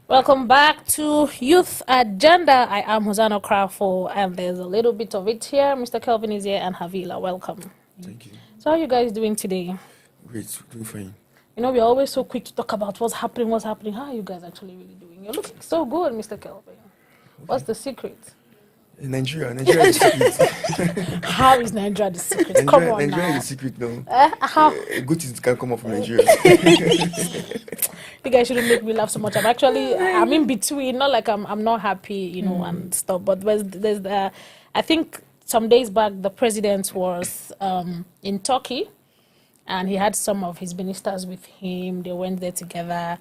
Welcome back to Youth Agenda. I am Hosanna Crawford, and there's a little bit of it here. Mr. Kelvin is here, and Havila. Welcome. Thank you. So, how are you guys doing today? Great, doing fine. You know, we're always so quick to talk about what's happening. How are you guys actually really doing? You're looking so good, Mr. Kelvin. What's the secret? Nigeria is the secret. How is Nigeria the secret? Come on Nigeria now. is the secret now. How? Good things can come up from Nigeria. You guys shouldn't make me laugh so much. I'm in between. Not like I'm not happy, you know, and stuff. But there's I think some days back the president was in Turkey, and he had some of his ministers with him. They went there together.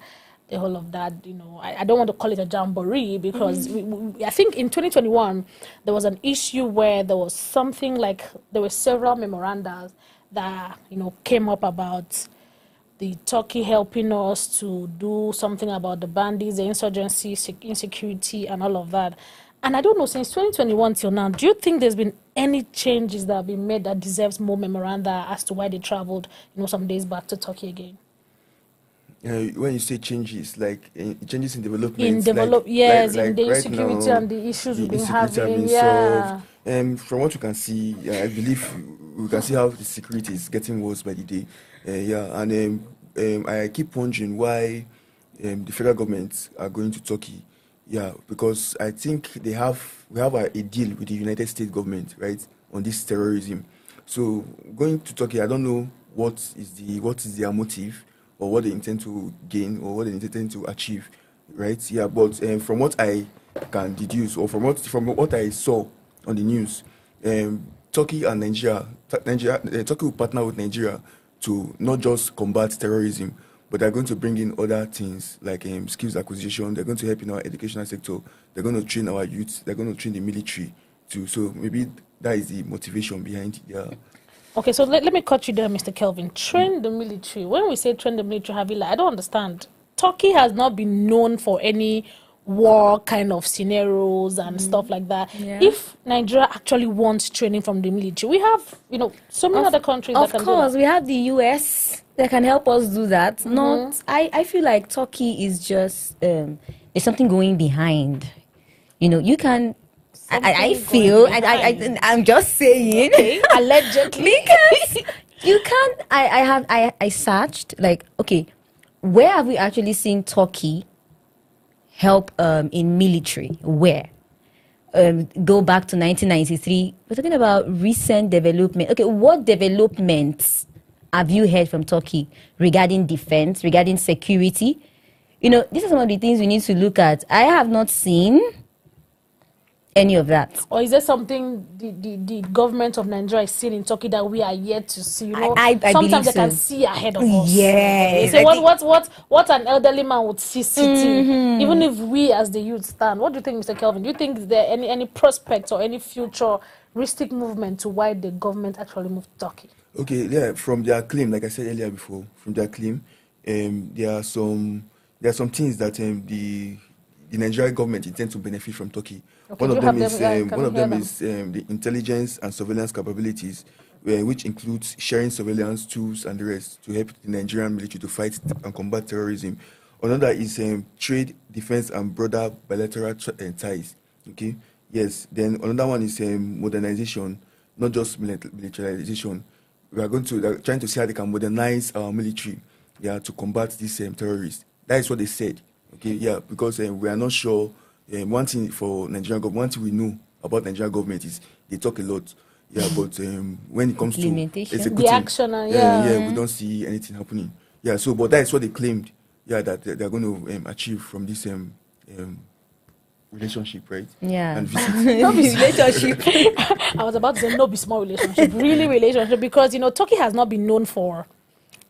The whole of that, you know, I don't want to call it a jamboree because I think in 2021 there was an issue where there was something like there were several memoranda that, you know, came up about the Turkey helping us to do something about the bandits, the insurgency, insecurity, and all of that. And I don't know, since 2021 till now, do you think there's been any changes that have been made that deserves more memoranda as to why they traveled, you know, some days back to Turkey again? When you say changes, like changes in development, In the insecurity now, and the issues we've been insecurity have having, been yeah. solved. From what we can see, I believe we can see how the security is getting worse by the day. I keep wondering why the federal government are going to Turkey. Yeah, because I think we have a deal with the United States government, right, on this terrorism. So going to Turkey, I don't know what is their motive, or what they intend to gain, or what they intend to achieve, right? Yeah, but from what I can deduce, or from what I saw on the news, Turkey and Turkey will partner with Nigeria to not just combat terrorism, but they're going to bring in other things like skills acquisition. They're going to help in our educational sector. They're going to train our youth. They're going to train the military too. So maybe that is the motivation behind it. Okay, so let me cut you there, Mr. Kelvin. Train the military. When we say train the military, Havila, I don't understand. Turkey has not been known for any war kind of scenarios and stuff like that. Yeah. If Nigeria actually wants training from the military, we have, you know, so many other countries that can do that. Of course, we have the US that can help us do that. I feel like Turkey is just, there's something going behind. You know, you can... I'm just saying, okay, allegedly, because you can't. I searched, like, okay, where have we actually seen Turkey help in military? Where? Go back to 1993. We're talking about recent development. Okay, what developments have you heard from Turkey regarding defense, regarding security? You know, these are some of the things we need to look at. I have not seen any of that. Or is there something the government of Nigeria is seeing in Turkey that we are yet to see? You know, I sometimes they so. can see ahead of us. Yes. They say what an elderly man would see sitting, even if we as the youth stand. What do you think, Mr. Kelvin? Do you think is there any prospect or any futuristic movement to why the government actually moved to Turkey? Okay, yeah, from their claim, like I said earlier before, from their claim, there are some things that the Nigerian government intends to benefit from Turkey. Okay, one of them is the intelligence and surveillance capabilities, which includes sharing surveillance tools and the rest to help the Nigerian military to fight and combat terrorism. Another is trade, defense, and broader bilateral ties. Okay, yes. Then another one is modernization, not just militarization. They're trying to see how they can modernize our military, to combat these terrorists. That is what they said. Okay, yeah, because we are not sure. One thing for Nigerian government, one thing we know about Nigerian government is they talk a lot. Yeah, but when it comes to executing, the action, we don't see anything happening. Yeah, so but that is what they claimed. Yeah, that they are going to achieve from this relationship, right? Yeah, and no be relationship. I was about to say no be small relationship, really relationship, because you know Turkey has not been known for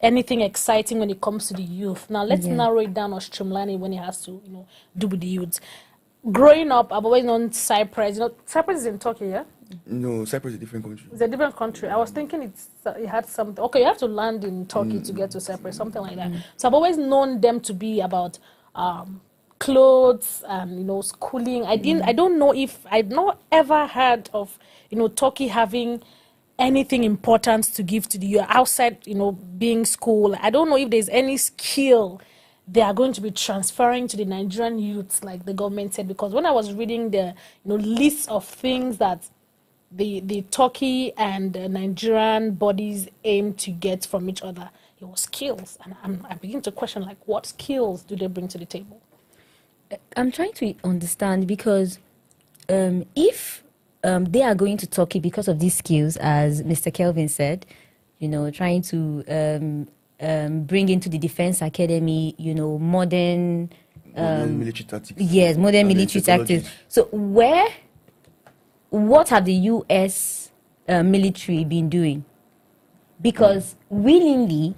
anything exciting when it comes to the youth. Now let's narrow it down or streamline it when it has to, you know, do with the youth. Growing up, I've always known Cyprus. You know, Cyprus is in Turkey, yeah? No, Cyprus is a different country. It's a different country. I was thinking it had something. Okay, you have to land in Turkey to get to Cyprus, something like that. So I've always known them to be about clothes and, you know, schooling. I don't know if I'd not ever heard of, you know, Turkey having anything important to give to the youth outside, you know, being school. I don't know if there's any skill they are going to be transferring to the Nigerian youths, like the government said. Because when I was reading the list of things that the Turkey and the Nigerian bodies aim to get from each other, it was skills. And I begin to question, like, what skills do they bring to the table? I'm trying to understand because if they are going to Turkey because of these skills, as Mr. Kelvin said, trying to bring into the Defense Academy, modern military tactics. Yes, modern military tactics. So what have the U.S. Military been doing? Because willingly,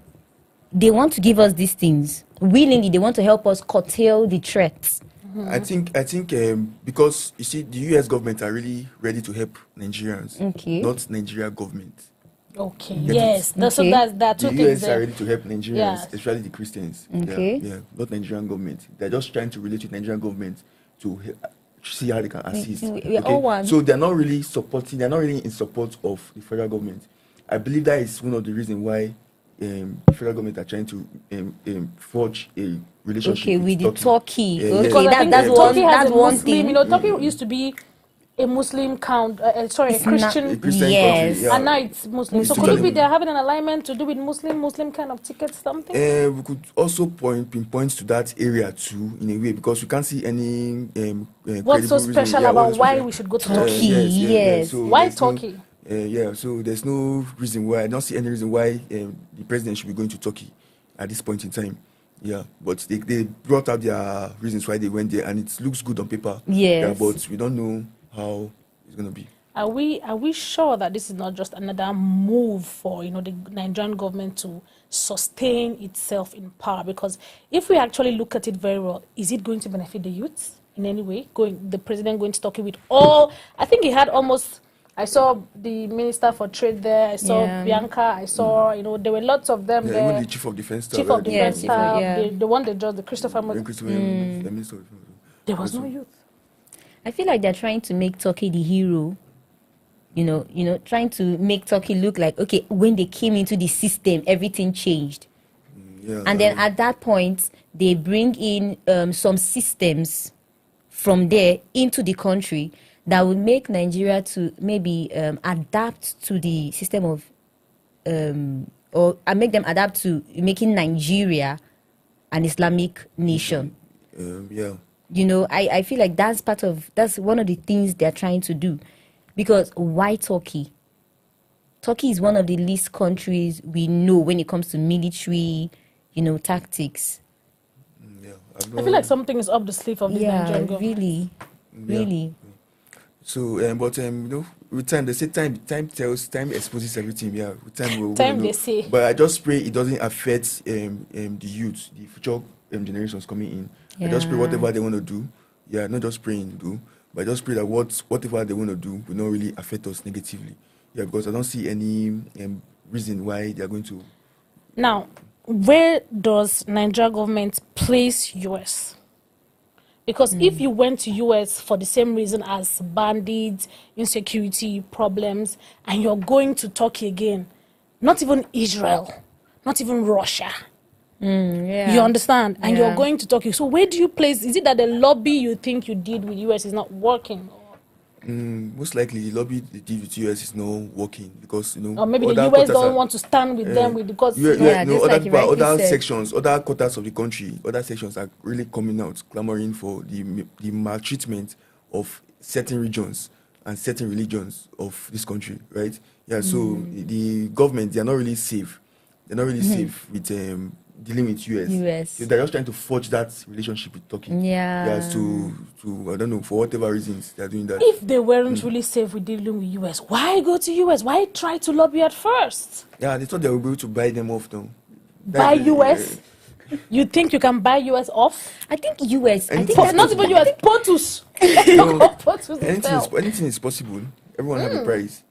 they want to give us these things. Willingly, they want to help us curtail the threats. I think because you see, the U.S. government are really ready to help Nigerians, not Nigeria government. Okay. Yes. Okay. So that two the things. U.S. are ready to help Nigerians, especially the Christians. Okay. Yeah, not Nigerian government. They're just trying to relate with Nigerian government to see how they can assist. We're all one. So they're not really supporting. They're not really in support of the federal government. I believe that is one of the reasons why the federal government are trying to forge a relationship with the Turkey. Yeah, Because I think that's Turkey has that's a one Muslim. thing. Turkey used to be a Muslim a Christian. A Christian Yes. country. Yeah. And now it's Muslim. So could it be they're having an alignment to do with Muslim kind of tickets, something? We could also pinpoint to that area too, in a way, because we can't see any. What's so credible special reason, about what's why special? we should go to Turkey? Turkey? Yes. So Why there's no- Turkey? So there's no reason why. I don't see any reason why the president should be going to Turkey at this point in time. Yeah, but they brought out their reasons why they went there, and it looks good on paper. Yes. Yeah, but we don't know how it's gonna be. Are we sure that this is not just another move for the Nigerian government to sustain itself in power? Because if we actually look at it very well, is it going to benefit the youths in any way? The president going to Turkey with all? I think he had almost. I saw the Minister for Trade there. I saw Bianca. I saw there were lots of them Yeah, there. even the chief of defense staff. Chief of right? Defense Yes, staff, the one they just the Christopher. The Minister of Defense. There was no youth. I feel like they're trying to make Turkey the hero. Trying to make Turkey look like, okay, when they came into the system, everything changed. Yeah, And then at that point, they bring in some systems from there into the country that would make Nigeria to maybe adapt to the system of, or make them adapt to making Nigeria an Islamic nation. yeah. I feel like that's one of the things they're trying to do. Because why Turkey? Turkey is one of the least countries we know when it comes to military, tactics. Yeah. I feel like something is up the sleeve of this Nigerian government. Really. So, with time they say time exposes everything. Yeah, with time we'll Time know. they say. But I just pray it doesn't affect the youth, the future generations coming in. I just pray whatever they want to do. Yeah, not just praying do, but I just pray that whatever they want to do will not really affect us negatively. Yeah, because I don't see any reason why they are going to. Now, where does Nigeria government place US? Because if you went to US for the same reason as bandits, insecurity problems, and you're going to Turkey again, not even Israel, not even Russia. You understand? And you're going to Turkey. So where do you place? Is it that the lobby you think you did with US is not working? Most likely, the lobby they did with US is not working because Or maybe the US don't want to stand with them because other sections, other quarters of the country, other sections are really coming out clamoring for the maltreatment of certain regions and certain religions of this country, right? Yeah. So the government, they are not really safe. They're not really safe with dealing with US. So they're just trying to forge that relationship with Turkey. Yeah. To I don't know, for whatever reasons they're doing that. If they weren't really safe with dealing with US, why go to US? Why try to lobby at first? Yeah, they thought they would be able to buy them off now. Buy US? You think you can buy US off? I think US. I think Not even US, POTUS. Anything is possible. Everyone have a price.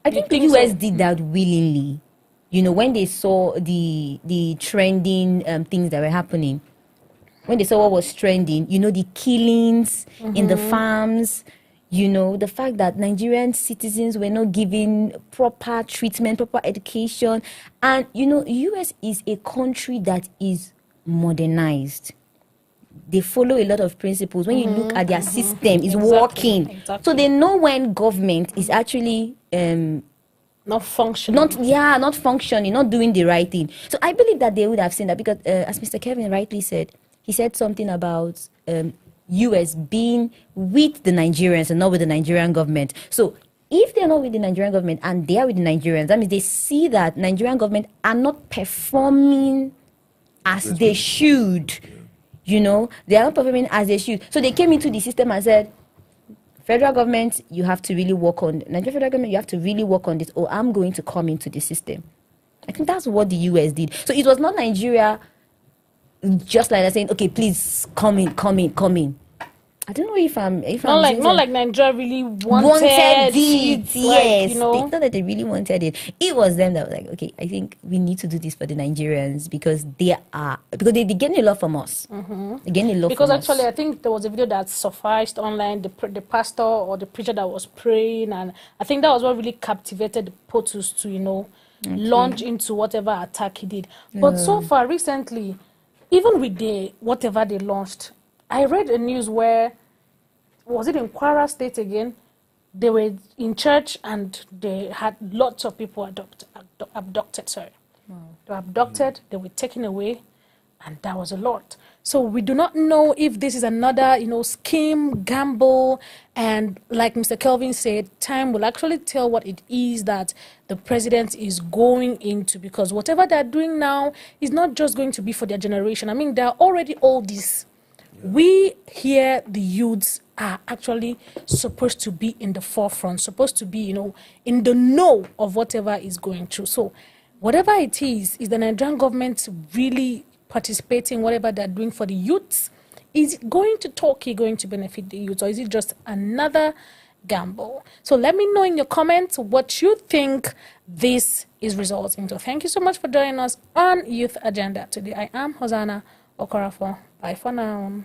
I think the US did that willingly. When they saw the trending things that were happening, when they saw what was trending, the killings in the farms, the fact that Nigerian citizens were not given proper treatment, proper education. And, US is a country that is modernized. They follow a lot of principles. When you look at their system, it's working. Exactly. So they know when government is actually not functioning. not functioning, not doing the right thing. So I believe that they would have seen that because, as Mr. Kevin rightly said, he said something about US being with the Nigerians and not with the Nigerian government. So if they're not with the Nigerian government and they are with the Nigerians, that means they see that Nigerian government are not performing as they should. You know, they are not performing as they should. So they came into the system and said, federal government, you have to really work on, Nigerian federal government, you have to really work on this, or I'm going to come into the system. I think that's what the US did. So it was not Nigeria just like that saying, okay, please come in. I don't know if I'm not like Nigeria really wanted it. Yes, Like, you know, they thought that they really wanted it. It was them that was like, okay, I think we need to do this for the Nigerians because they're getting a lot from us. They're getting a lot because from actually us. I think there was a video that sufficed online, the pastor or the preacher that was praying, and I think that was what really captivated the POTUS to launch into whatever attack he did. But so far recently, even with whatever they launched, I read a news where, was it in Kwara State again? They were in church and they had lots of people abducted. Sorry. Wow. They were abducted, they were taken away, and that was a lot. So we do not know if this is another, scheme, gamble, and like Mr. Kelvin said, time will actually tell what it is that the president is going into, because whatever they're doing now is not just going to be for their generation. I mean, they're already all this. We here, the youths, are actually supposed to be in the forefront, supposed to be, in the know of whatever is going through. So whatever it is the Nigerian government really participating, whatever they're doing for the youths? Is it going to going to benefit the youths, or is it just another gamble? So let me know in your comments what you think this is resulting to. Thank you so much for joining us on Youth Agenda today. I am Hosanna Okorafor. Bye for now.